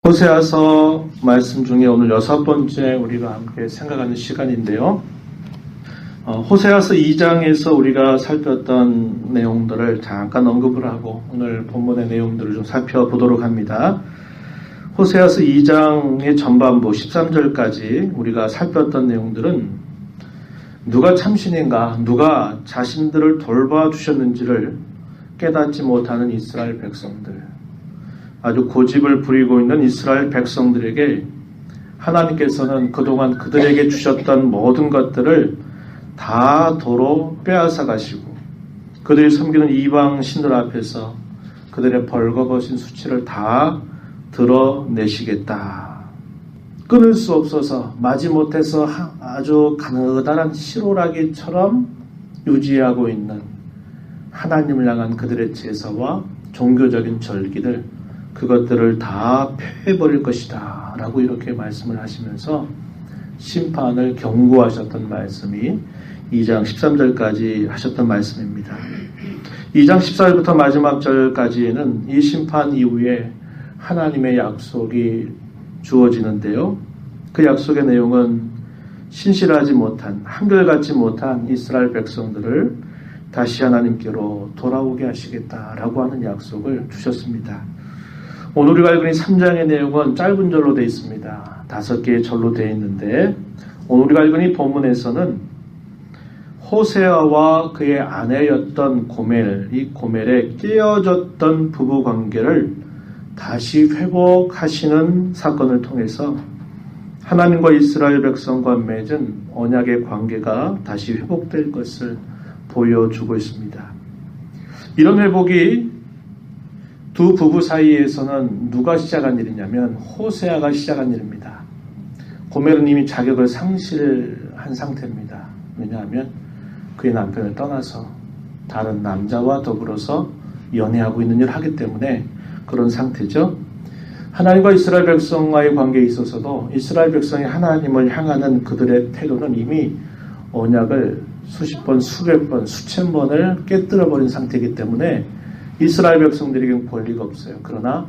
호세아서 말씀 중에 오늘 6번째 우리가 함께 생각하는 시간인데요. 호세아서 2장에서 우리가 살폈던 내용들을 잠깐 언급을 하고 오늘 본문의 내용들을 좀 살펴보도록 합니다. 호세아서 2장의 전반부 13절까지 우리가 살폈던 내용들은 누가 참신인가, 누가 자신들을 돌봐주셨는지를 깨닫지 못하는 이스라엘 백성들, 아주 고집을 부리고 있는 이스라엘 백성들에게 하나님께서는 그동안 그들에게 주셨던 모든 것들을 다 도로 빼앗아 가시고 그들이 섬기는 이방 신들 앞에서 그들의 벌거벗은 수치를 다 드러내시겠다. 끊을 수 없어서 마지못해서 아주 가느다란 실오라기처럼 유지하고 있는 하나님을 향한 그들의 제사와 종교적인 절기들, 그것들을 다 폐해버릴 것이다 라고 이렇게 말씀을 하시면서 심판을 경고하셨던 말씀이 2장 13절까지 하셨던 말씀입니다. 2장 14절부터 마지막 절까지는 이 심판 이후에 하나님의 약속이 주어지는데요. 그 약속의 내용은 신실하지 못한, 한결같지 못한 이스라엘 백성들을 다시 하나님께로 돌아오게 하시겠다라고 하는 약속을 주셨습니다. 오늘 우리가 알고 있는 3장의 내용은 짧은 절로 되어 있습니다. 5개의 절로 되어 있는데 오늘 우리가 알고 있는 본문에서는 호세아와 그의 아내였던 고멜, 이 고멜의 깨어졌던 부부관계를 다시 회복하시는 사건을 통해서 하나님과 이스라엘 백성과 맺은 언약의 관계가 다시 회복될 것을 보여주고 있습니다. 이런 회복이 두 부부 사이에서는 누가 시작한 일이냐면 호세아가 시작한 일입니다. 고멜은 이미 자격을 상실한 상태입니다. 왜냐하면 그의 남편을 떠나서 다른 남자와 더불어서 연애하고 있는 일을 하기 때문에 그런 상태죠. 하나님과 이스라엘 백성과의 관계에 있어서도 이스라엘 백성이 하나님을 향하는 그들의 태도는 이미 언약을 수십 번, 수백 번, 수천 번을 깨뜨려버린 상태이기 때문에 이스라엘 백성들에게는 권리가 없어요. 그러나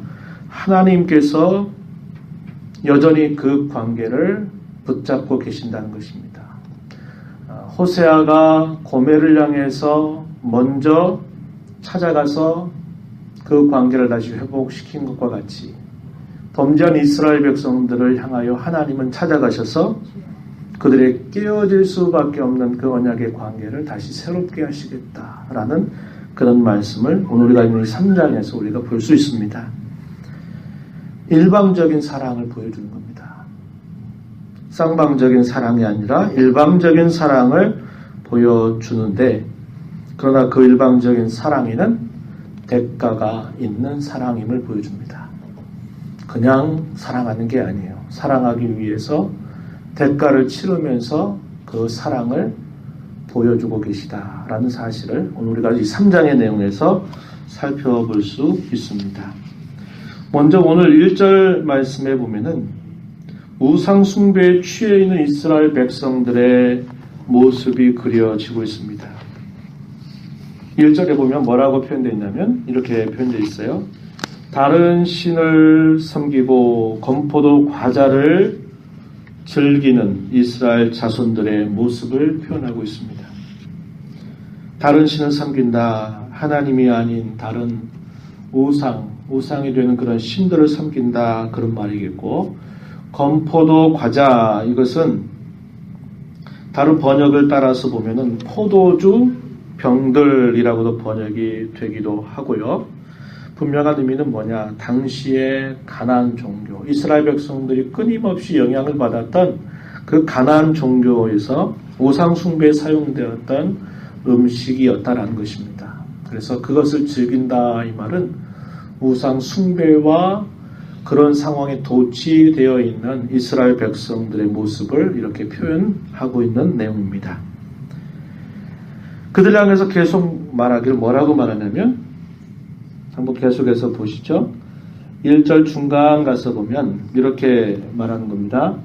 하나님께서 여전히 그 관계를 붙잡고 계신다는 것입니다. 호세아가 고멜을 향해서 먼저 찾아가서 그 관계를 다시 회복시킨 것과 같이 범죄한 이스라엘 백성들을 향하여 하나님은 찾아가셔서 그들의 깨어질 수밖에 없는 그 언약의 관계를 다시 새롭게 하시겠다라는 그런 말씀을 오늘 우리가 읽는 3장에서 우리가 볼 수 있습니다. 일방적인 사랑을 보여주는 겁니다. 쌍방적인 사랑이 아니라 일방적인 사랑을 보여주는데, 그러나 그 일방적인 사랑에는 대가가 있는 사랑임을 보여줍니다. 그냥 사랑하는 게 아니에요. 사랑하기 위해서 대가를 치르면서 그 사랑을 보여주고 계시다라는 사실을 오늘 우리가 이 3장의 내용에서 살펴볼 수 있습니다. 먼저 오늘 1절 말씀에 보면은 우상 숭배에 취해 있는 이스라엘 백성들의 모습이 그려지고 있습니다. 1절에 보면 뭐라고 표현되어 있냐면 이렇게 표현되어 있어요. 다른 신을 섬기고 건포도 과자를 즐기는 이스라엘 자손들의 모습을 표현하고 있습니다. 다른 신을 섬긴다, 하나님이 아닌 다른 우상이 되는 그런 신들을 섬긴다, 그런 말이겠고, 건포도 과자, 이것은 다른 번역을 따라서 보면은 포도주 병들이라고도 번역이 되기도 하고요. 분명한 의미는 뭐냐? 당시의 가나안 종교, 이스라엘 백성들이 끊임없이 영향을 받았던 그 가나안 종교에서 우상 숭배에 사용되었던 음식이었다라는 것입니다. 그래서 그것을 즐긴다, 이 말은 우상 숭배와 그런 상황에 도취되어 있는 이스라엘 백성들의 모습을 이렇게 표현하고 있는 내용입니다. 그들 향해서 계속 말하기를 뭐라고 말하냐면, 한번 계속해서 보시죠. 1절 중간 가서 보면 이렇게 말하는 겁니다.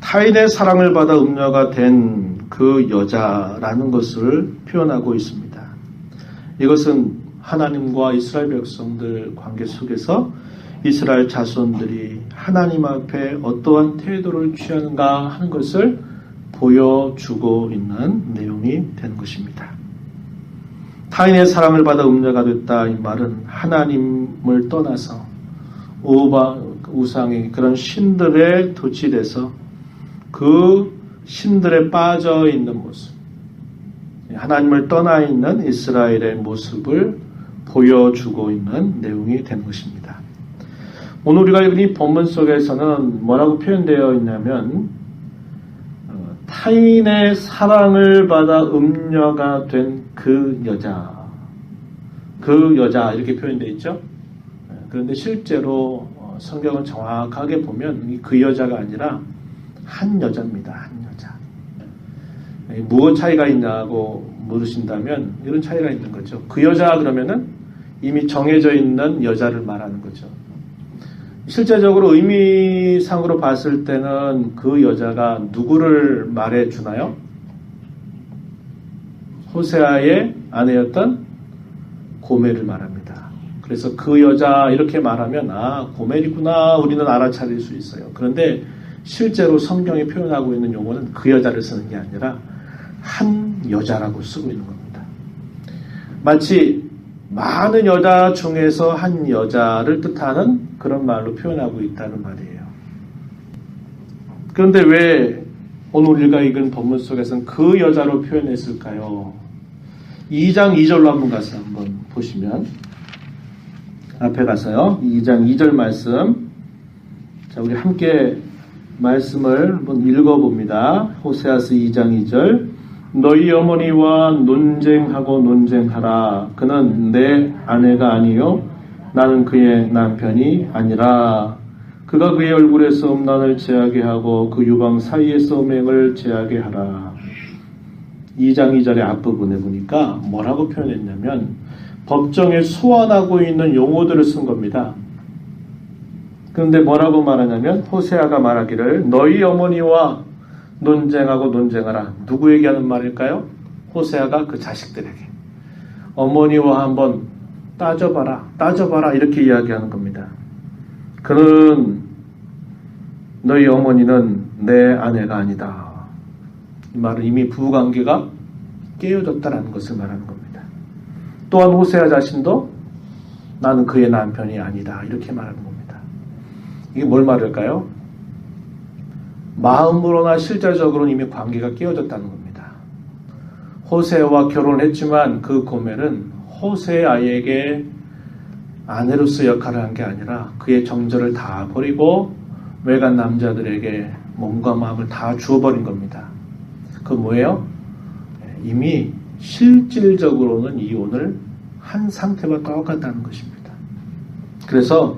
타인의 사랑을 받아 음녀가 된 그 여자라는 것을 표현하고 있습니다. 이것은 하나님과 이스라엘 백성들 관계 속에서 이스라엘 자손들이 하나님 앞에 어떠한 태도를 취하는가 하는 것을 보여주고 있는 내용이 되는 것입니다. 타인의 사랑을 받아 음녀가 됐다 이 말은 하나님을 떠나서 우상의 그런 신들에 도취돼서 그 신들에 빠져 있는 모습, 하나님을 떠나 있는 이스라엘의 모습을 보여주고 있는 내용이 되는 것입니다. 오늘 우리가 읽은 이 본문 속에서는 뭐라고 표현되어 있냐면 타인의 사랑을 받아 음녀가 된 그 여자 이렇게 표현되어 있죠. 그런데 실제로 성경을 정확하게 보면 그 여자가 아니라 한 여자입니다. 한 여자. 무엇 차이가 있냐고 물으신다면 이런 차이가 있는 거죠. 그 여자 그러면은 이미 정해져 있는 여자를 말하는 거죠. 실제적으로 의미상으로 봤을 때는 그 여자가 누구를 말해주나요? 호세아의 아내였던 고멜을 말합니다. 그래서 그 여자 이렇게 말하면 고멜이구나 우리는 알아차릴 수 있어요. 그런데 실제로 성경이 표현하고 있는 용어는 그 여자를 쓰는 게 아니라 한 여자라고 쓰고 있는 겁니다. 마치 많은 여자 중에서 한 여자를 뜻하는 그런 말로 표현하고 있다는 말이에요. 그런데 왜 오늘 우리가 읽은 본문 속에서는 그 여자로 표현했을까요? 2장 2절로 한번 가서 한번 보시면 앞에 가서요. 2장 2절 말씀. 자, 우리 함께 말씀을 한번 읽어봅니다. 호세아서 2장 2절. 너희 어머니와 논쟁하고 논쟁하라. 그는 내 아내가 아니요 나는 그의 남편이 아니라. 그가 그의 얼굴에서 음란을 제하게 하고 그 유방 사이에서 음행을 제하게 하라. 2장 2절의 앞부분에 보니까 뭐라고 표현했냐면 법정에 소환하고 있는 용어들을 쓴 겁니다. 그런데 뭐라고 말하냐면 호세아가 말하기를 너희 어머니와 논쟁하고 논쟁하라. 누구에게 하는 말일까요? 호세아가 그 자식들에게. 어머니와 한번 따져봐라 이렇게 이야기하는 겁니다. 그는 너희 어머니는 내 아내가 아니다. 이 말은 이미 부부관계가 깨어졌다는 것을 말하는 겁니다. 또한 호세아 자신도 나는 그의 남편이 아니다 이렇게 말하는 겁니다. 이게 뭘 말할까요? 마음으로나 실제적으로는 이미 관계가 깨어졌다는 겁니다. 호세아와 결혼을 했지만 그 고멜은 호세아에게 아내로서 역할을 한 게 아니라 그의 정절을 다 버리고 외간 남자들에게 몸과 마음을 다 주어버린 겁니다. 그 뭐예요? 이미 실질적으로는 이혼을 한 상태와 똑같다는 것입니다. 그래서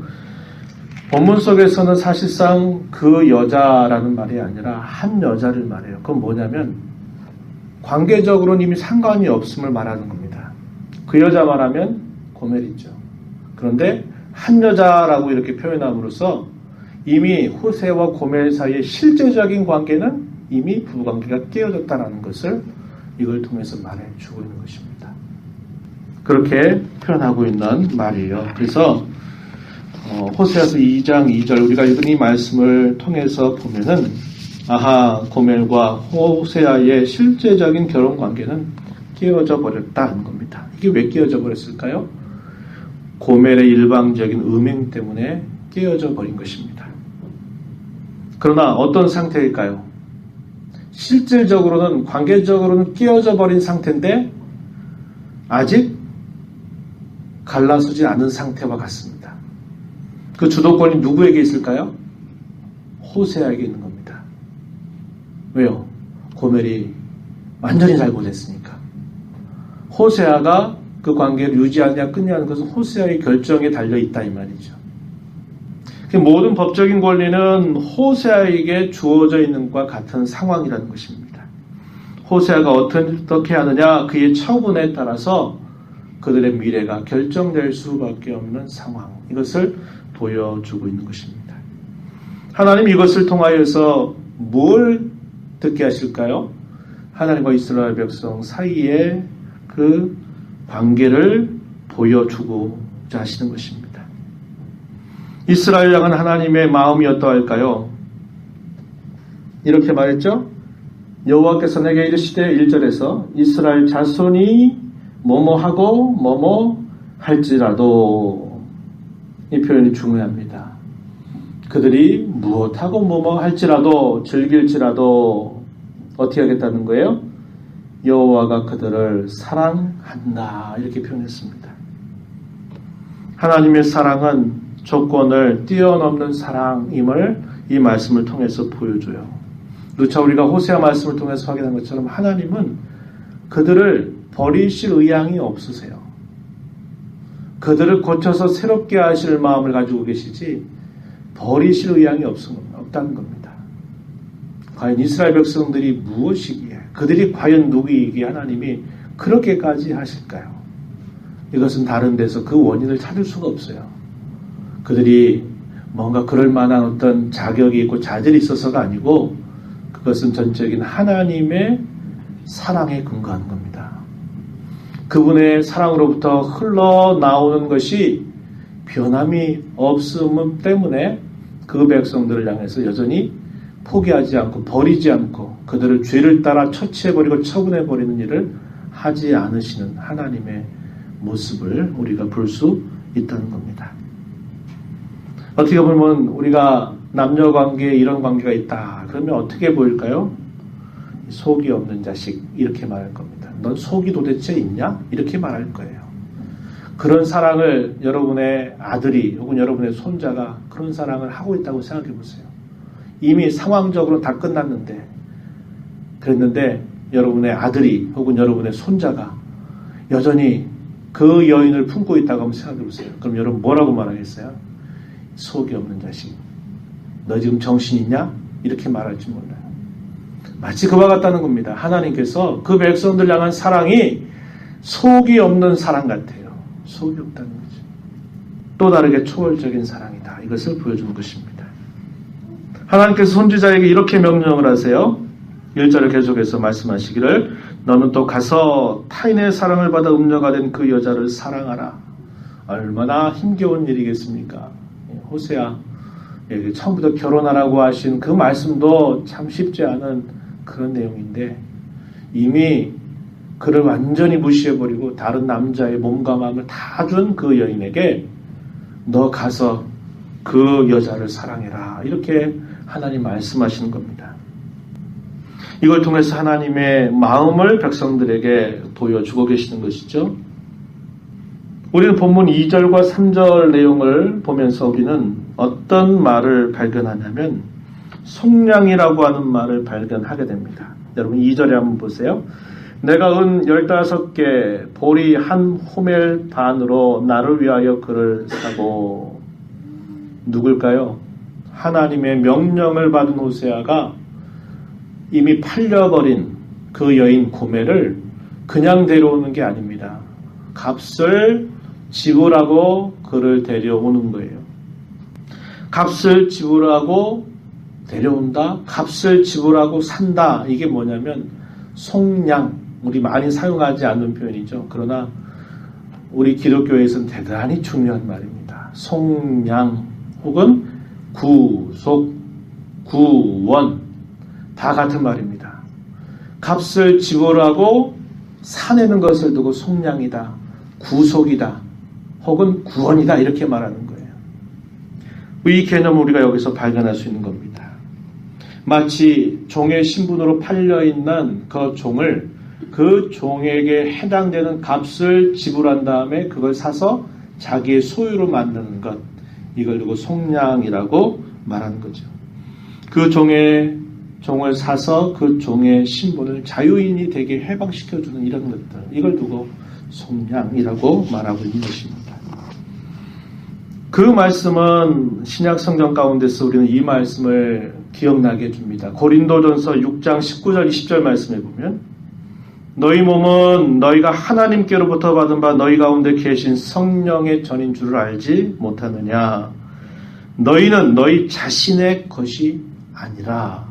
본문 속에서는 사실상 그 여자라는 말이 아니라 한 여자를 말해요. 그건 뭐냐면 관계적으로는 이미 상관이 없음을 말하는 겁니다. 그 여자 말하면 고멜이죠. 그런데 한 여자라고 이렇게 표현함으로써 이미 호세와 고멜 사이의 실제적인 관계는 이미 부부관계가 깨어졌다는 것을 이걸 통해서 말해주고 있는 것입니다. 그렇게 표현하고 있는 말이에요. 그래서 호세아서 2장 2절 우리가 읽은 이 말씀을 통해서 보면은 고멜과 호세아의 실제적인 결혼 관계는 깨어져 버렸다는 겁니다. 이게 왜 깨어져 버렸을까요? 고멜의 일방적인 음행 때문에 깨어져 버린 것입니다. 그러나 어떤 상태일까요? 실질적으로는 관계적으로는 깨어져 버린 상태인데 아직 갈라서지 않은 상태와 같습니다. 그 주도권이 누구에게 있을까요? 호세아에게 있는 겁니다. 왜요? 고멜이 완전히 잘못했으니까. 호세아가 그 관계를 유지하느냐 끊느냐는 것은 호세아의 결정에 달려있다 이 말이죠. 모든 법적인 권리는 호세아에게 주어져 있는 것과 같은 상황이라는 것입니다. 호세아가 어떻게 하느냐 그의 처분에 따라서 그들의 미래가 결정될 수밖에 없는 상황, 이것을 보여주고 있는 것입니다. 하나님 이것을 통하여서 뭘 듣게 하실까요? 하나님과 이스라엘 백성 사이에 그 관계를 보여주고자 하시는 것입니다. 이스라엘 향한 하나님의 마음이 어떠할까요? 이렇게 말했죠. 여호와께서 내게 이르시되 1절에서 이스라엘 자손이 뭐뭐하고 뭐뭐 할지라도, 이 표현이 중요합니다. 그들이 무엇하고 뭐뭐 할지라도, 즐길지라도 어떻게 하겠다는 거예요? 여호와가 그들을 사랑한다, 이렇게 표현했습니다. 하나님의 사랑은 조건을 뛰어넘는 사랑임을 이 말씀을 통해서 보여줘요. 누차 우리가 호세아 말씀을 통해서 확인한 것처럼 하나님은 그들을 버리실 의향이 없으세요. 그들을 고쳐서 새롭게 하실 마음을 가지고 계시지 버리실 의향이 없다는 겁니다. 과연 이스라엘 백성들이 무엇이기에, 그들이 과연 누구이기에 하나님이 그렇게까지 하실까요? 이것은 다른 데서 그 원인을 찾을 수가 없어요. 그들이 뭔가 그럴 만한 어떤 자격이 있고 자질이 있어서가 아니고 그것은 전적인 하나님의 사랑에 근거한 겁니다. 그분의 사랑으로부터 흘러나오는 것이 변함이 없음 때문에 그 백성들을 향해서 여전히 포기하지 않고 버리지 않고 그들을 죄를 따라 처치해버리고 처분해버리는 일을 하지 않으시는 하나님의 모습을 우리가 볼 수 있다는 겁니다. 어떻게 보면 우리가 남녀관계에 이런 관계가 있다 그러면 어떻게 보일까요? 속이 없는 자식, 이렇게 말할 겁니다. 넌 속이 도대체 있냐? 이렇게 말할 거예요. 그런 사랑을 여러분의 아들이 혹은 여러분의 손자가 그런 사랑을 하고 있다고 생각해 보세요. 이미 상황적으로 다 끝났는데, 그랬는데 여러분의 아들이 혹은 여러분의 손자가 여전히 그 여인을 품고 있다고 한번 생각해 보세요. 그럼 여러분 뭐라고 말하겠어요? 속이 없는 자식, 너 지금 정신 있냐? 이렇게 말할지 몰라요. 마치 그와 같다는 겁니다. 하나님께서 그 백성들 향한 사랑이 속이 없는 사랑 같아요. 속이 없다는 거죠. 또 다르게 초월적인 사랑이다, 이것을 보여주는 것입니다. 하나님께서 선지자에게 이렇게 명령을 하세요. 1절을 계속해서 말씀하시기를 너는 또 가서 타인의 사랑을 받아 음녀가 된 그 여자를 사랑하라. 얼마나 힘겨운 일이겠습니까? 호세아에게 처음부터 결혼하라고 하신 그 말씀도 참 쉽지 않은 그런 내용인데 이미 그를 완전히 무시해버리고 다른 남자의 몸과 마음을 다 준 그 여인에게 너 가서 그 여자를 사랑해라, 이렇게 하나님 말씀하시는 겁니다. 이걸 통해서 하나님의 마음을 백성들에게 보여주고 계시는 것이죠. 우리는 본문 2절과 3절 내용을 보면서 우리는 어떤 말을 발견하냐면 속량이라고 하는 말을 발견하게 됩니다. 여러분 2절에 한번 보세요. 내가 은 15개 보리 한 호멜 반으로 나를 위하여 그를 사고. 누굴까요? 하나님의 명령을 받은 호세아가 이미 팔려버린 그 여인 고멜을 그냥 데려오는 게 아닙니다. 값을 지불하고 그를 데려오는 거예요. 값을 지불하고 데려온다, 값을 지불하고 산다, 이게 뭐냐면 속량, 우리 많이 사용하지 않는 표현이죠. 그러나 우리 기독교에서는 대단히 중요한 말입니다. 속량 혹은 구속, 구원, 다 같은 말입니다. 값을 지불하고 사내는 것을 두고 속량이다, 구속이다, 혹은 구원이다, 이렇게 말하는 거예요. 이 개념을 우리가 여기서 발견할 수 있는 겁니다. 마치 종의 신분으로 팔려있는 그 종을 그 종에게 해당되는 값을 지불한 다음에 그걸 사서 자기의 소유로 만드는 것, 이걸 두고 속량이라고 말하는 거죠. 그 종을 사서 그 종의 신분을 자유인이 되게 해방시켜주는 이런 것들, 이걸 두고 속량이라고 말하고 있는 것입니다. 그 말씀은 신약 성경 가운데서 우리는 이 말씀을 기억나게 해줍니다. 고린도전서 6장 19절 20절 말씀에 보면 너희 몸은 너희가 하나님께로부터 받은 바 너희 가운데 계신 성령의 전인 줄을 알지 못하느냐. 너희는 너희 자신의 것이 아니라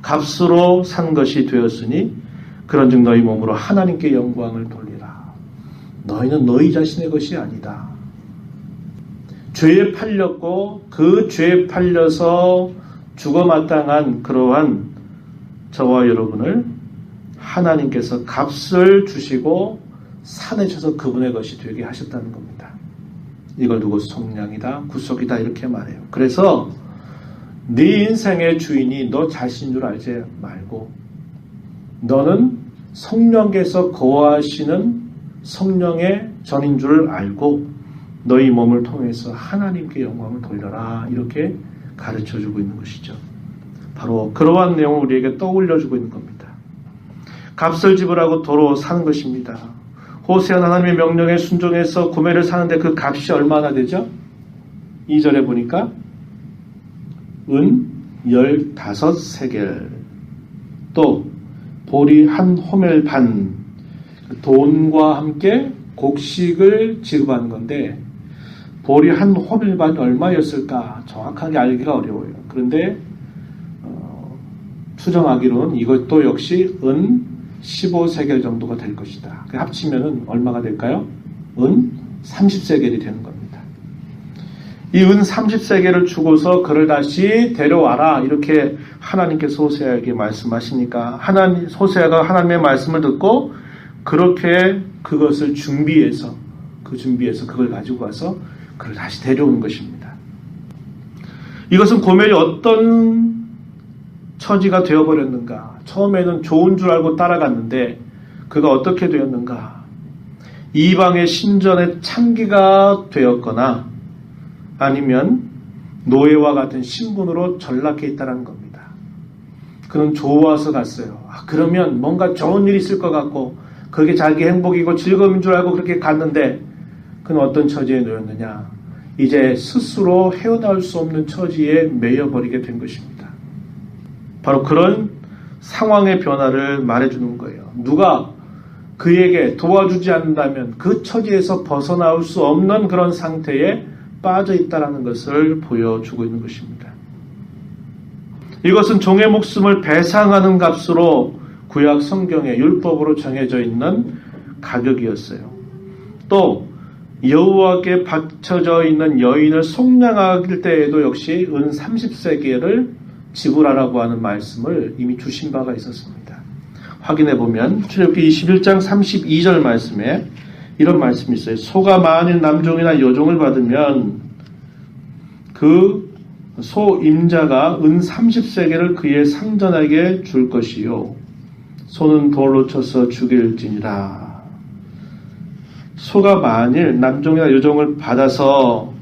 값으로 산 것이 되었으니 그런즉 너희 몸으로 하나님께 영광을 돌리라. 너희는 너희 자신의 것이 아니다. 죄에 팔렸고 그 죄에 팔려서 죽어마땅한 그러한 저와 여러분을 하나님께서 값을 주시고 사내셔서 그분의 것이 되게 하셨다는 겁니다. 이걸 두고 속량이다, 구속이다 이렇게 말해요. 그래서 네 인생의 주인이 너 자신인 줄 알지 말고 너는 성령께서 거하시는 성령의 전인 줄 알고 너희 몸을 통해서 하나님께 영광을 돌려라 이렇게 가르쳐주고 있는 것이죠. 바로 그러한 내용을 우리에게 떠올려주고 있는 겁니다. 값을 지불하고 도로 사는 것입니다. 호세아는 하나님의 명령에 순종해서 구매를 사는데 그 값이 얼마나 되죠? 2절에 보니까 은 15세겔 또 보리 한 호멜 반 돈과 함께 곡식을 지급하는 건데 보리 한 호멜 반이 얼마였을까 정확하게 알기가 어려워요. 그런데 추정하기로는 이것도 역시 은 15세겔 정도가 될 것이다. 합치면 얼마가 될까요? 은 30세겔이 되는 겁니다. 이 은 30세겔을 주고서 그를 다시 데려와라 이렇게 하나님께서 호세아에게 말씀하시니까 호세아가 하나님의 말씀을 듣고 그렇게 그것을 준비해서 그걸 가지고 와서 그를 다시 데려오는 것입니다. 이것은 고멜이 어떤 처지가 되어버렸는가. 처음에는 좋은 줄 알고 따라갔는데 그가 어떻게 되었는가. 이방의 신전의 창기가 되었거나 아니면 노예와 같은 신분으로 전락해 있다는 겁니다. 그는 좋아서 갔어요. 그러면 뭔가 좋은 일이 있을 것 같고 그게 자기 행복이고 즐거움인 줄 알고 그렇게 갔는데 그는 어떤 처지에 놓였느냐. 이제 스스로 헤어나올 수 없는 처지에 매여버리게 된 것입니다. 바로 그런 상황의 변화를 말해주는 거예요. 누가 그에게 도와주지 않는다면 그 처지에서 벗어나올 수 없는 그런 상태에 빠져 있다는 것을 보여주고 있는 것입니다. 이것은 종의 목숨을 배상하는 값으로 구약 성경의 율법으로 정해져 있는 가격이었어요. 또 여호와께 바쳐져 있는 여인을 속량할 때에도 역시 은 30세겔을 지불하라고 하는 말씀을 이미 주신 바가 있었습니다. 확인해 보면 출애굽기 21장 32절 말씀에 이런 말씀이 있어요. 소가 만일 남종이나 여종을 받으면 그 소 임자가 은 30세겔을 그의 상전에게 줄 것이요 소는 돌로 쳐서 죽일지니라. 소가 만일 남종이나 여종을 받아서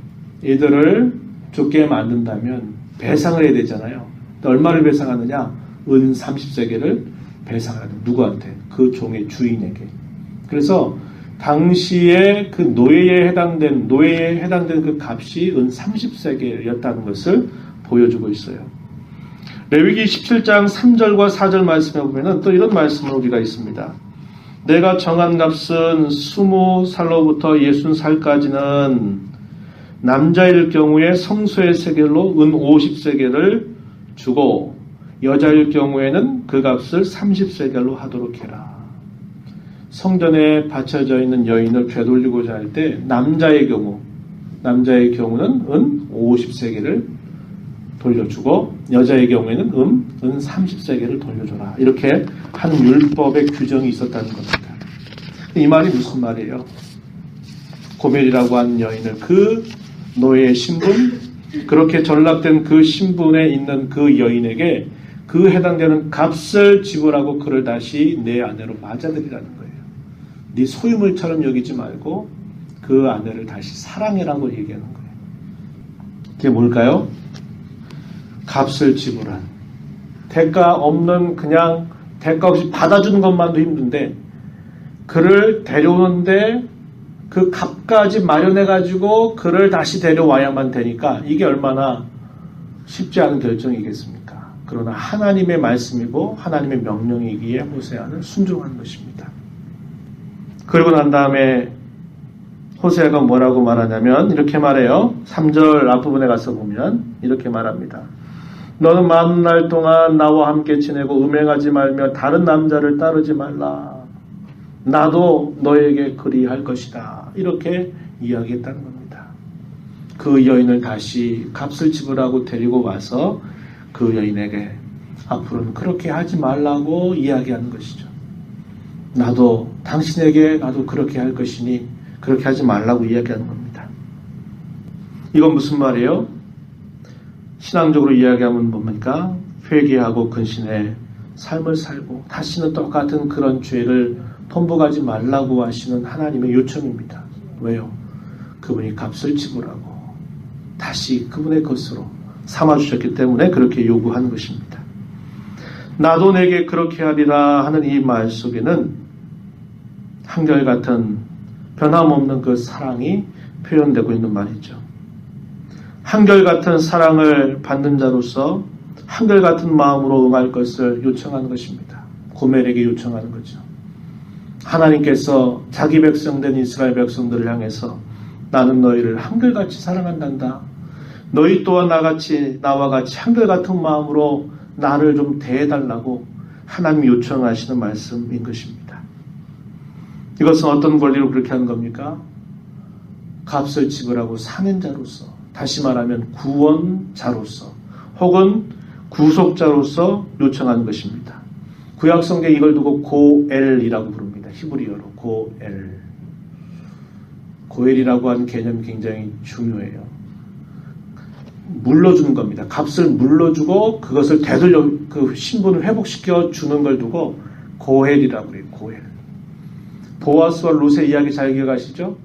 이들을 죽게 만든다면 배상을 해야 되잖아요. 얼마를 배상하느냐? 은 30세겔을 배상하는 누구한테? 그 종의 주인에게. 그래서 당시에 그 노예에 해당된 그 값이 은 30세겔이었다는 것을 보여주고 있어요. 레위기 17장 3절과 4절 말씀에 보면은 또 이런 말씀이 우리가 있습니다. 내가 정한 값은 20살로부터 60살까지는 남자일 경우에 성소의 세겔로 은 50세겔을 주고 여자일 경우에는 그 값을 30세겔로 하도록 해라. 성전에 바쳐져 있는 여인을 되돌리고자 할 때 남자의 경우는 은 50세겔을 돌려주고 여자의 경우에는 은 30세겔을 돌려줘라. 이렇게 하는 율법의 규정이 있었다는 겁니다. 이 말이 무슨 말이에요? 고멜이라고 하는 여인을 그 노예의 신분, 그렇게 전락된 그 신분에 있는 그 여인에게 그 해당되는 값을 지불하고 그를 다시 내 아내로 맞아들이라는 거예요. 네 소유물처럼 여기지 말고 그 아내를 다시 사랑해라고 얘기하는 거예요. 그게 뭘까요? 값을 지불한, 대가 없는, 그냥 대가 없이 받아주는 것만도 힘든데 그를 데려오는데 그 값까지 마련해가지고 그를 다시 데려와야만 되니까 이게 얼마나 쉽지 않은 결정이겠습니까? 그러나 하나님의 말씀이고 하나님의 명령이기에 호세아는 순종한 것입니다. 그러고 난 다음에 호세아가 뭐라고 말하냐면 이렇게 말해요. 3절 앞부분에 가서 보면 이렇게 말합니다. 너는 많은 날 동안 나와 함께 지내고 음행하지 말며 다른 남자를 따르지 말라. 나도 너에게 그리할 것이다. 이렇게 이야기했다는 겁니다. 그 여인을 다시 값을 지불하고 데리고 와서 그 여인에게 앞으로는 그렇게 하지 말라고 이야기하는 것이죠. 나도 당신에게 나도 그렇게 할 것이니 그렇게 하지 말라고 이야기하는 겁니다. 이건 무슨 말이에요? 신앙적으로 이야기하면 뭡니까? 회개하고 근신의 삶을 살고 다시는 똑같은 그런 죄를 번복하지 말라고 하시는 하나님의 요청입니다. 왜요? 그분이 값을 지불하고 다시 그분의 것으로 삼아주셨기 때문에 그렇게 요구하는 것입니다. 나도 내게 그렇게 하리라 하는 이 말 속에는 한결같은 변함없는 그 사랑이 표현되고 있는 말이죠. 한결같은 사랑을 받는 자로서 한결같은 마음으로 응할 것을 요청하는 것입니다. 고멜에게 요청하는 거죠. 하나님께서 자기 백성된 이스라엘 백성들을 향해서 나는 너희를 한결같이 사랑한단다. 너희 또한 나와 같이 한결같은 마음으로 나를 좀 대해달라고 하나님이 요청하시는 말씀인 것입니다. 이것은 어떤 권리로 그렇게 하는 겁니까? 값을 지불하고 사는 자로서, 다시 말하면 구원자로서 혹은 구속자로서 요청하는 것입니다. 구약성경에 이걸 두고 고엘이라고 부릅니다. 히브리어로 고엘. 고엘이라고 하는 개념이 굉장히 중요해요. 물러주는 겁니다. 값을 물러주고 그것을 되돌려 그 신분을 회복시켜 주는 걸 두고 고엘이라고 그래요. 고엘. 보아스와 룻의 이야기 잘 기억하시죠?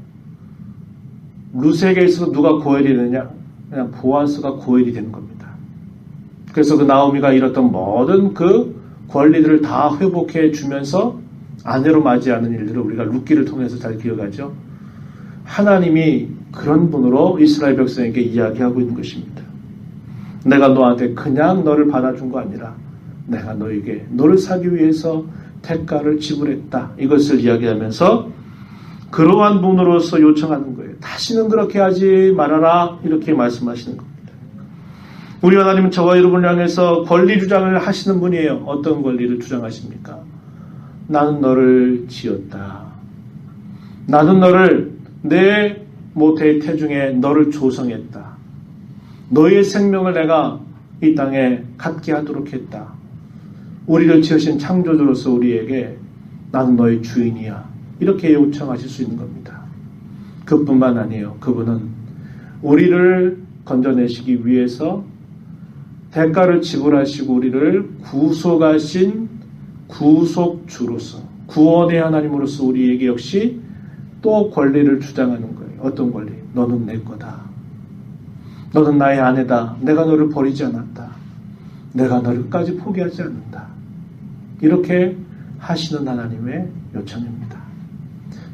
룻에게 있어서 누가 고엘이 되느냐? 그냥 보아스가 고엘이 되는 겁니다. 그래서 그 나오미가 잃었던 모든 그 권리들을 다 회복해 주면서 아내로 맞이하는 일들을 우리가 룻기를 통해서 잘 기억하죠. 하나님이 그런 분으로 이스라엘 백성에게 이야기하고 있는 것입니다. 내가 너한테 그냥 너를 받아준 거 아니라 내가 너에게 너를 사기 위해서 대가를 지불했다. 이것을 이야기하면서 그러한 분으로서 요청하는 거예요. 다시는 그렇게 하지 말아라. 이렇게 말씀하시는 겁니다. 우리 하나님은 저와 여러분을 향해서 권리 주장을 하시는 분이에요. 어떤 권리를 주장하십니까? 나는 너를 지었다. 나는 너를 내 모태의 태중에 너를 조성했다. 너의 생명을 내가 이 땅에 갖게 하도록 했다. 우리를 지으신 창조주로서 우리에게 나는 너의 주인이야. 이렇게 요청하실 수 있는 겁니다. 그뿐만 아니에요. 그분은 우리를 건져내시기 위해서 대가를 지불하시고 우리를 구속하신 구속주로서 구원의 하나님으로서 우리에게 역시 또 권리를 주장하는 거예요. 어떤 권리? 너는 내 거다. 너는 나의 아내다. 내가 너를 버리지 않았다. 내가 너를 끝까지 포기하지 않는다. 이렇게 하시는 하나님의 요청입니다.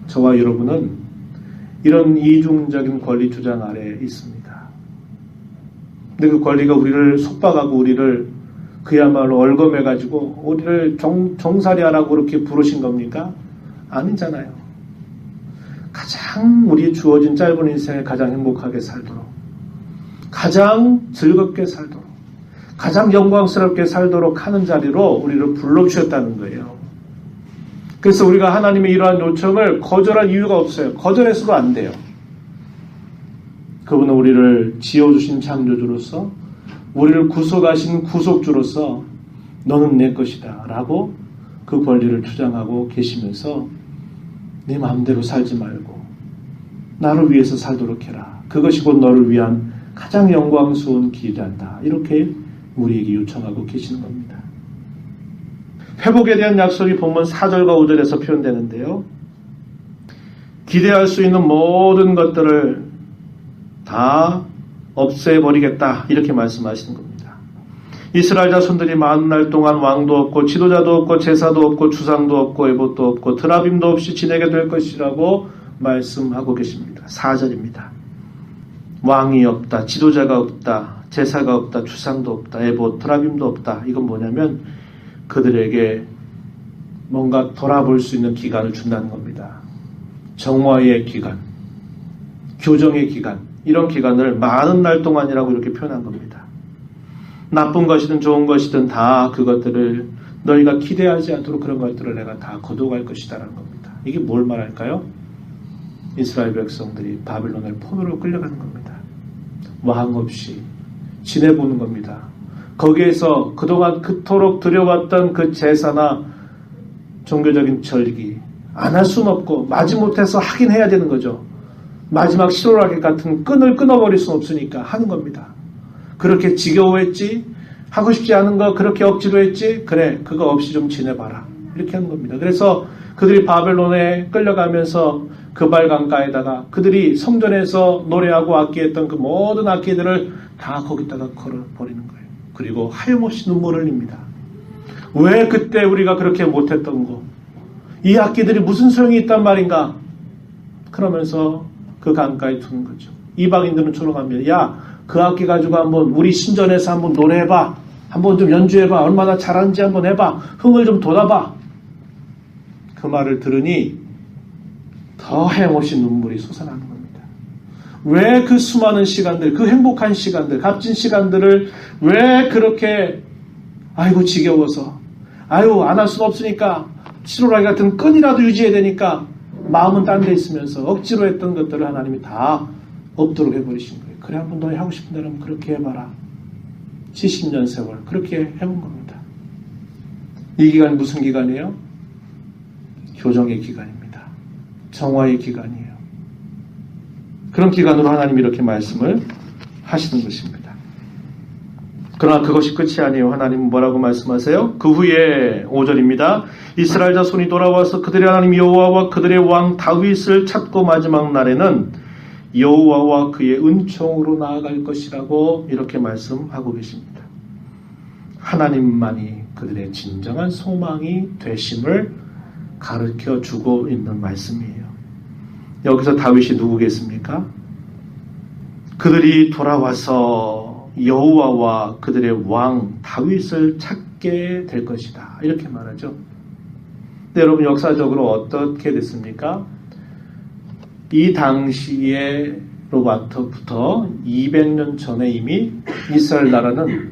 저와 여러분은 이런 이중적인 권리 주장 아래에 있습니다. 근데 그 권리가 우리를 속박하고 우리를 그야말로 얼검해가지고 우리를 종살이하라고 그렇게 부르신 겁니까? 아니잖아요. 가장 우리 주어진 짧은 인생에 가장 행복하게 살도록, 가장 즐겁게 살도록, 가장 영광스럽게 살도록 하는 자리로 우리를 불러주셨다는 거예요. 그래서 우리가 하나님의 이러한 요청을 거절할 이유가 없어요. 거절해서도 안 돼요. 그분은 우리를 지어주신 창조주로서 우리를 구속하신 구속주로서 너는 내 것이다 라고 그 권리를 주장하고 계시면서 네 마음대로 살지 말고 나를 위해서 살도록 해라. 그것이 곧 너를 위한 가장 영광스러운 길이란다. 이렇게 우리에게 요청하고 계시는 겁니다. 회복에 대한 약속이 본문 4절과 5절에서 표현되는데요. 기대할 수 있는 모든 것들을 다 없애버리겠다. 이렇게 말씀하시는 겁니다. 이스라엘 자손들이 많은 날 동안 왕도 없고 지도자도 없고 제사도 없고 주상도 없고 에봇도 없고 드라빔도 없이 지내게 될 것이라고 말씀하고 계십니다. 4절입니다. 왕이 없다. 지도자가 없다. 제사가 없다. 주상도 없다. 에봇, 드라빔도 없다. 이건 뭐냐면 그들에게 뭔가 돌아볼 수 있는 기간을 준다는 겁니다. 정화의 기간, 교정의 기간, 이런 기간을 많은 날 동안이라고 이렇게 표현한 겁니다. 나쁜 것이든 좋은 것이든 다 그것들을 너희가 기대하지 않도록 그런 것들을 내가 다 거둬갈 것이다라는 겁니다. 이게 뭘 말할까요? 이스라엘 백성들이 바빌론을 포로로 끌려가는 겁니다. 왕 없이 지내보는 겁니다. 거기에서 그동안 그토록 드려왔던 그 제사나 종교적인 절기 안 할 수는 없고 마지못해서 하긴 해야 되는 거죠. 마지막 시로라기 같은 끈을 끊어버릴 수는 없으니까 하는 겁니다. 그렇게 지겨워했지? 하고 싶지 않은 거 그렇게 억지로 했지? 그래, 그거 없이 좀 지내봐라. 이렇게 하는 겁니다. 그래서 그들이 바벨론에 끌려가면서 그발 강가에다가 그들이 성전에서 노래하고 악기했던 그 모든 악기들을 다 거기다가 걸어버리는 거예요. 그리고 하염없이 눈물을 흘립니다. 왜 그때 우리가 그렇게 못했던 거? 이 악기들이 무슨 소용이 있단 말인가? 그러면서 그 강가에 두는 거죠. 이방인들은 조롱합니다. 야, 그 악기 가지고 한번 우리 신전에서 한번 노래해봐. 한번 좀 연주해봐. 얼마나 잘하는지 한번 해봐. 흥을 좀 돋아봐. 그 말을 들으니 더 헤엄없이 눈물이 솟아나는 겁니다. 왜 그 수많은 시간들, 그 행복한 시간들, 값진 시간들을 왜 그렇게 아이고 지겨워서 아유 안 할 수는 없으니까 시로라기 같은 끈이라도 유지해야 되니까 마음은 딴 데 있으면서 억지로 했던 것들을 하나님이 다 없도록 해버리신 거예요. 그래 한번 너희 하고 싶은 대로 그렇게 해봐라. 70년 세월 그렇게 해본 겁니다. 이 기간이 무슨 기간이에요? 교정의 기간입니다. 정화의 기간이에요. 그런 기간으로 하나님이 이렇게 말씀을 하시는 것입니다. 그러나 그것이 끝이 아니에요. 하나님은 뭐라고 말씀하세요? 그 후에 5절입니다. 이스라엘 자손이 돌아와서 그들의 하나님 여호와와 그들의 왕 다윗을 찾고 마지막 날에는 여호와와 그의 은총으로 나아갈 것이라고 이렇게 말씀하고 계십니다. 하나님만이 그들의 진정한 소망이 되심을 가르쳐 주고 있는 말씀이에요. 여기서 다윗이 누구겠습니까? 그들이 돌아와서 여호와와 그들의 왕 다윗을 찾게 될 것이다. 이렇게 말하죠. 근데 여러분 역사적으로 어떻게 됐습니까? 이 당시에로부터 200년 전에 이미 이스라엘 나라는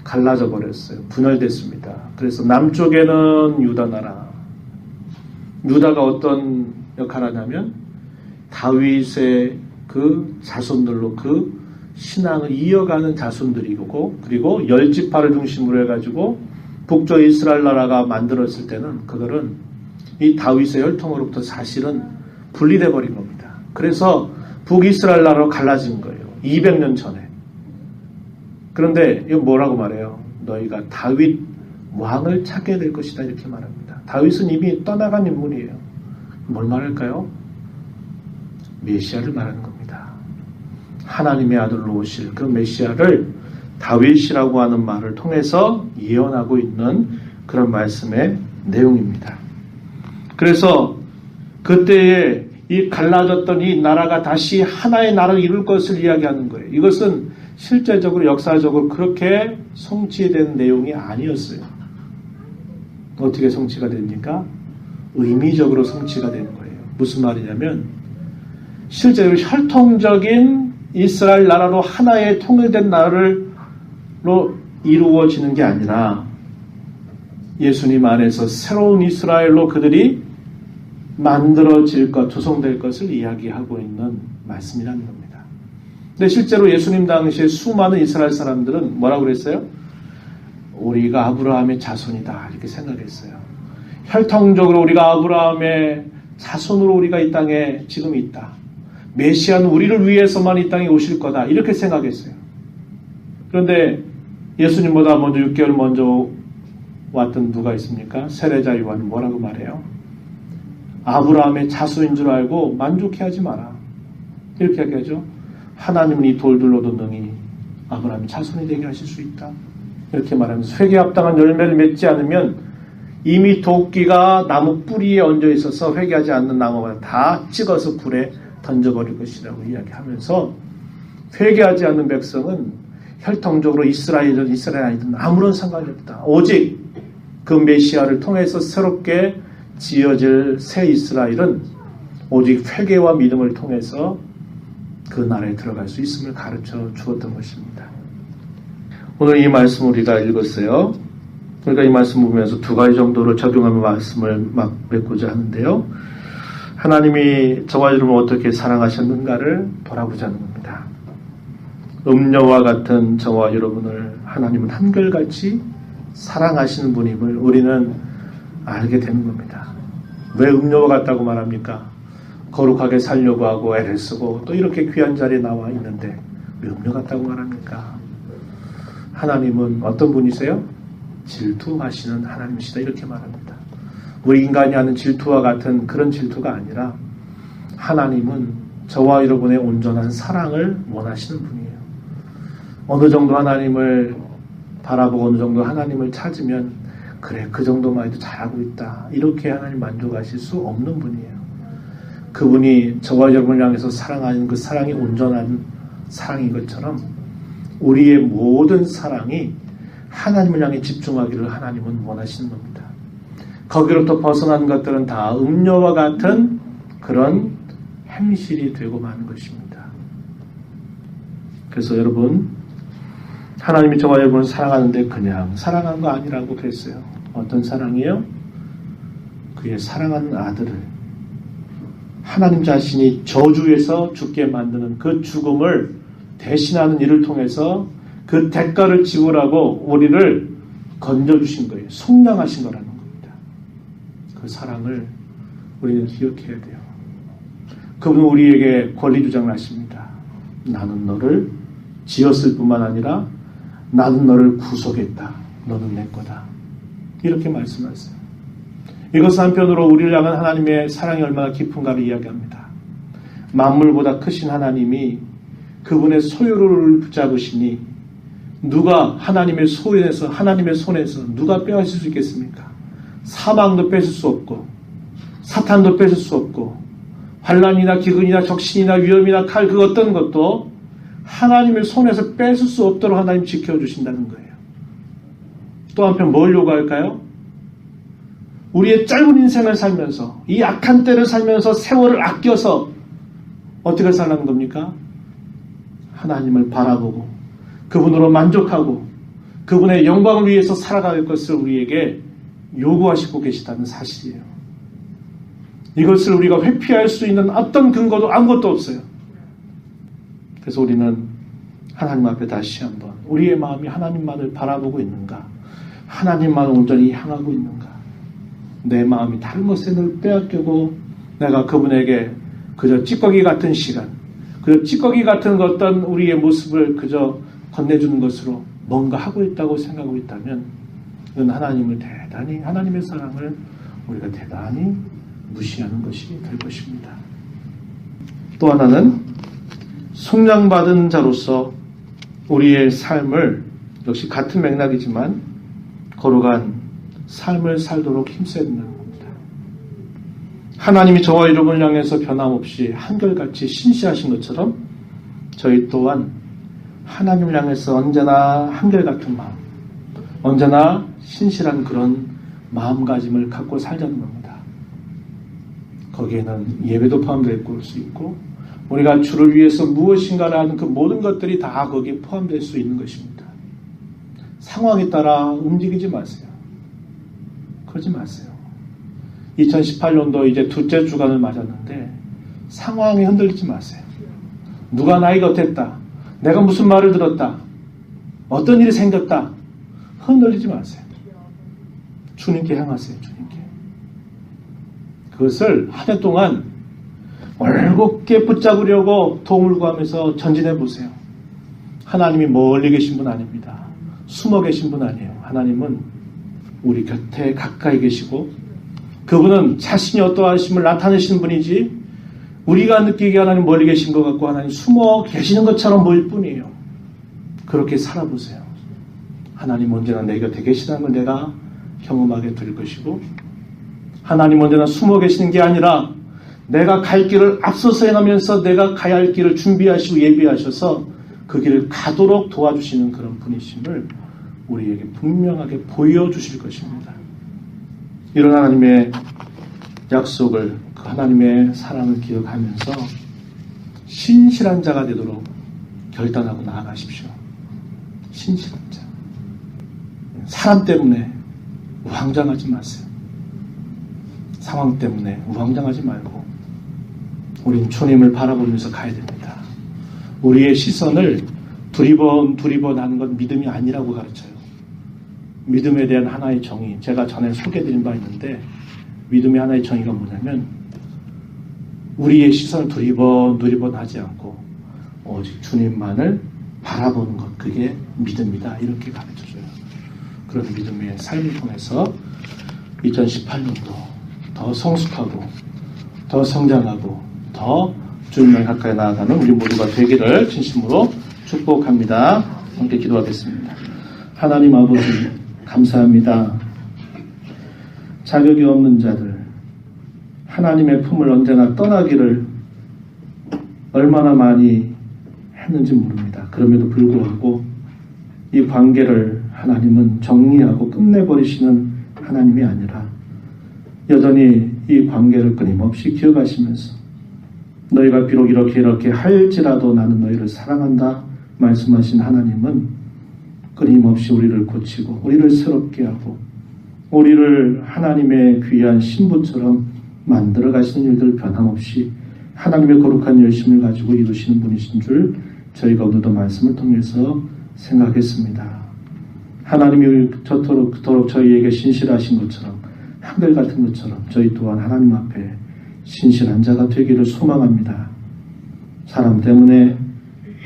갈라져 버렸어요. 분열됐습니다. 그래서 남쪽에는 유다 나라. 유다가 어떤 역할을 하냐면 다윗의 그 자손들로 그 신앙을 이어가는 자손들이고 그리고 10지파를 중심으로 해가지고 북쪽 이스라엘 나라가 만들었을 때는 그들은 이 다윗의 혈통으로부터 사실은 분리돼 버린 겁니다. 그래서 북이스라엘 나라로 갈라진 거예요. 200년 전에. 그런데 이거 뭐라고 말해요? 너희가 다윗 왕을 찾게 될 것이다 이렇게 말합니다. 다윗은 이미 떠나간 인물이에요. 뭘 말할까요? 메시아를 말하는 겁니다. 하나님의 아들로 오실 그 메시아를 다윗이라고 하는 말을 통해서 예언하고 있는 그런 말씀의 내용입니다. 그래서 그때에 이 갈라졌던 이 나라가 다시 하나의 나라를 이룰 것을 이야기하는 거예요. 이것은 실제적으로 역사적으로 그렇게 성취된 내용이 아니었어요. 어떻게 성취가 됩니까? 의미적으로 성취가 되는 거예요. 무슨 말이냐면 실제로 혈통적인 이스라엘 나라로 하나의 통일된 나라로 이루어지는 게 아니라 예수님 안에서 새로운 이스라엘로 그들이 만들어질 것, 조성될 것을 이야기하고 있는 말씀이라는 겁니다. 근데 실제로 예수님 당시에 수많은 이스라엘 사람들은 뭐라고 그랬어요? 우리가 아브라함의 자손이다 이렇게 생각했어요. 혈통적으로 우리가 아브라함의 자손으로 우리가 이 땅에 지금 있다. 메시아는 우리를 위해서만 이 땅에 오실 거다 이렇게 생각했어요. 그런데 예수님보다 먼저 6개월 먼저 왔던 누가 있습니까? 세례자 요한은 뭐라고 말해요? 아브라함의 자손인 줄 알고 만족해하지 마라. 이렇게 얘기하죠. 하나님은 이 돌들로도 능히 아브라함의 자손이 되게 하실 수 있다. 이렇게 말하면서 회개에 합당한 열매를 맺지 않으면 이미 도끼가 나무 뿌리에 얹어 있어서 회개하지 않는 나무가 다 찍어서 불에 던져버릴 것이라고 이야기하면서 회개하지 않는 백성은 혈통적으로 이스라엘이든 아무런 상관이 없다. 오직 그 메시아를 통해서 새롭게 지어질 새 이스라엘은 오직 회개와 믿음을 통해서 그 나라에 들어갈 수 있음을 가르쳐 주었던 것입니다. 오늘 이 말씀 우리가 읽었어요. 그러니까 이 말씀 보면서 두 가지 정도로 적용하며 말씀을 막 맺고자 하는데요. 하나님이 저와 여러분을 어떻게 사랑하셨는가를 돌아보자는 겁니다. 음녀와 같은 저와 여러분을 하나님은 한결같이 사랑하시는 분임을 우리는 알게 되는 겁니다. 왜 음녀와 같다고 말합니까? 거룩하게 살려고 하고 애를 쓰고 또 이렇게 귀한 자리에 나와 있는데 왜 음녀 같다고 말합니까? 하나님은 어떤 분이세요? 질투하시는 하나님이시다 이렇게 말합니다. 우리 인간이 하는 질투와 같은 그런 질투가 아니라 하나님은 저와 여러분의 온전한 사랑을 원하시는 분이에요. 어느 정도 하나님을 바라보고 어느 정도 하나님을 찾으면 그래 그 정도만 해도 잘하고 있다 이렇게 하나님 만족하실 수 없는 분이에요. 그분이 저와 여러분을 향해서 사랑하는 그 사랑이 온전한 사랑인 것처럼 우리의 모든 사랑이 하나님을 향해 집중하기를 하나님은 원하시는 겁니다. 거기로부터 벗어난 것들은 다 음녀와 같은 그런 행실이 되고 마는 것입니다. 그래서 여러분 하나님이 저와 여러분을 사랑하는데 그냥 사랑한 거 아니라고 그랬어요. 어떤 사랑이에요? 그의 사랑하는 아들을 하나님 자신이 저주에서 죽게 만드는 그 죽음을 대신하는 일을 통해서 그 대가를 지불하고 우리를 건져주신 거예요. 속량하신 거라는 겁니다. 그 사랑을 우리는 기억해야 돼요. 그분은 우리에게 권리 주장을 하십니다. 나는 너를 지었을 뿐만 아니라 나는 너를 구속했다. 너는 내 거다. 이렇게 말씀하세요. 이것은 한편으로 우리를 향한 하나님의 사랑이 얼마나 깊은가를 이야기합니다. 만물보다 크신 하나님이 그분의 소유를 붙잡으시니 누가 하나님의 손에서 누가 빼앗을 수 있겠습니까? 사망도 뺏을 수 없고 사탄도 뺏을 수 없고 환난이나 기근이나 적신이나 위험이나 칼 그 어떤 것도 하나님의 손에서 뺏을 수 없도록 하나님 지켜주신다는 거예요. 또 한편 뭘 요구할까요? 우리의 짧은 인생을 살면서 이 악한 때를 살면서 세월을 아껴서 어떻게 살라는 겁니까? 하나님을 바라보고 그분으로 만족하고 그분의 영광을 위해서 살아갈 것을 우리에게 요구하시고 계시다는 사실이에요. 이것을 우리가 회피할 수 있는 어떤 근거도 아무것도 없어요. 그래서 우리는 하나님 앞에 다시 한번 우리의 마음이 하나님만을 바라보고 있는가? 하나님만 온전히 향하고 있는가? 내 마음이 다른 것에 늘 빼앗기고 내가 그분에게 그저 찌꺼기 같은 시간, 그저 찌꺼기 같은 어떤 우리의 모습을 그저 건네주는 것으로 뭔가 하고 있다고 생각하고 있다면 그건 하나님의 사랑을 우리가 대단히 무시하는 것이 될 것입니다. 또 하나는 속량받은 자로서 우리의 삶을 역시 같은 맥락이지만 거룩한 삶을 살도록 힘써야 된다는 겁니다. 하나님이 저와 여러분을 향해서 변함없이 한결같이 신실하신 것처럼 저희 또한 하나님을 향해서 언제나 한결같은 마음, 언제나 신실한 그런 마음가짐을 갖고 살자는 겁니다. 거기에는 예배도 포함될 수 있고 우리가 주를 위해서 무엇인가를 하는 그 모든 것들이 다 거기에 포함될 수 있는 것입니다. 상황에 따라 움직이지 마세요. 그러지 마세요. 2018년도 이제 둘째 주간을 맞았는데 상황에 흔들리지 마세요. 누가 나이가 어땠다. 내가 무슨 말을 들었다. 어떤 일이 생겼다. 흔들리지 마세요. 주님께 향하세요. 주님께. 그것을 한 해 동안 올곧게 붙잡으려고 도움을 구하면서 전진해 보세요. 하나님이 멀리 계신 분 아닙니다. 숨어 계신 분 아니에요. 하나님은 우리 곁에 가까이 계시고 그분은 자신이 어떠하심을 나타내시는 분이지 우리가 느끼기에 하나님 멀리 계신 것 같고 하나님 숨어 계시는 것처럼 보일 뿐이에요. 그렇게 살아보세요. 하나님 언제나 내 곁에 계시다는 걸 내가 경험하게 될 것이고 하나님 언제나 숨어 계시는 게 아니라 내가 갈 길을 앞서서 해나면서 내가 가야 할 길을 준비하시고 예비하셔서 그 길을 가도록 도와주시는 그런 분이심을 우리에게 분명하게 보여주실 것입니다. 이런 하나님의 약속을 그 하나님의 사랑을 기억하면서 신실한 자가 되도록 결단하고 나아가십시오. 신실한 자. 사람 때문에 우왕좌하지 마세요. 상황 때문에 우왕좌하지 말고 우린 주님을 바라보면서 가야 됩니다. 우리의 시선을 두리번 하는 건 믿음이 아니라고 가르쳐요. 믿음에 대한 하나의 정의, 제가 전에 소개해드린 바 있는데, 믿음의 하나의 정의가 뭐냐면 우리의 시선을 두리번 하지 않고 오직 주님만을 바라보는 것, 그게 믿음이다, 이렇게 가르쳐줘요. 그런 믿음의 삶을 통해서 2018년도 더 성숙하고 더 성장하고 더 주님을 가까이 나아가는 우리 모두가 되기를 진심으로 축복합니다. 함께 기도하겠습니다. 하나님 아버지, 감사합니다. 자격이 없는 자들, 하나님의 품을 언제나 떠나기를 얼마나 많이 했는지 모릅니다. 그럼에도 불구하고 이 관계를 하나님은 정리하고 끝내버리시는 하나님이 아니라 여전히 이 관계를 끊임없이 기억하시면서 너희가 비록 이렇게 할지라도 나는 너희를 사랑한다 말씀하신 하나님은 끊임없이 우리를 고치고 우리를 새롭게 하고 우리를 하나님의 귀한 신부처럼 만들어 가시는 일들 변함없이 하나님의 거룩한 열심을 가지고 이루시는 분이신 줄 저희가 오늘도 말씀을 통해서 생각했습니다. 하나님이 그토록 저희에게 신실하신 것처럼, 한결같은 것처럼 저희 또한 하나님 앞에 신실한 자가 되기를 소망합니다. 사람 때문에,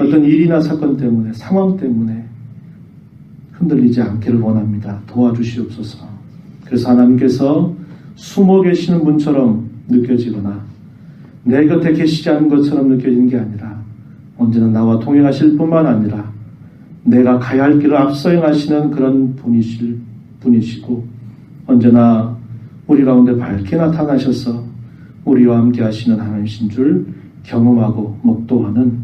어떤 일이나 사건 때문에, 상황 때문에 흔들리지 않기를 원합니다. 도와주시옵소서. 그래서 하나님께서 숨어 계시는 분처럼 느껴지거나 내 곁에 계시지 않은 것처럼 느껴지는 게 아니라 언제나 나와 동행하실 뿐만 아니라 내가 가야 할 길을 앞서 행하시는 그런 분이시고 언제나 우리 가운데 밝게 나타나셔서 우리와 함께 하시는 하나님이신 줄 경험하고 목도하는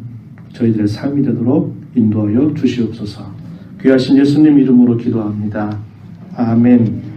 저희들의 삶이 되도록 인도하여 주시옵소서. 귀하신 예수님 이름으로 기도합니다. 아멘.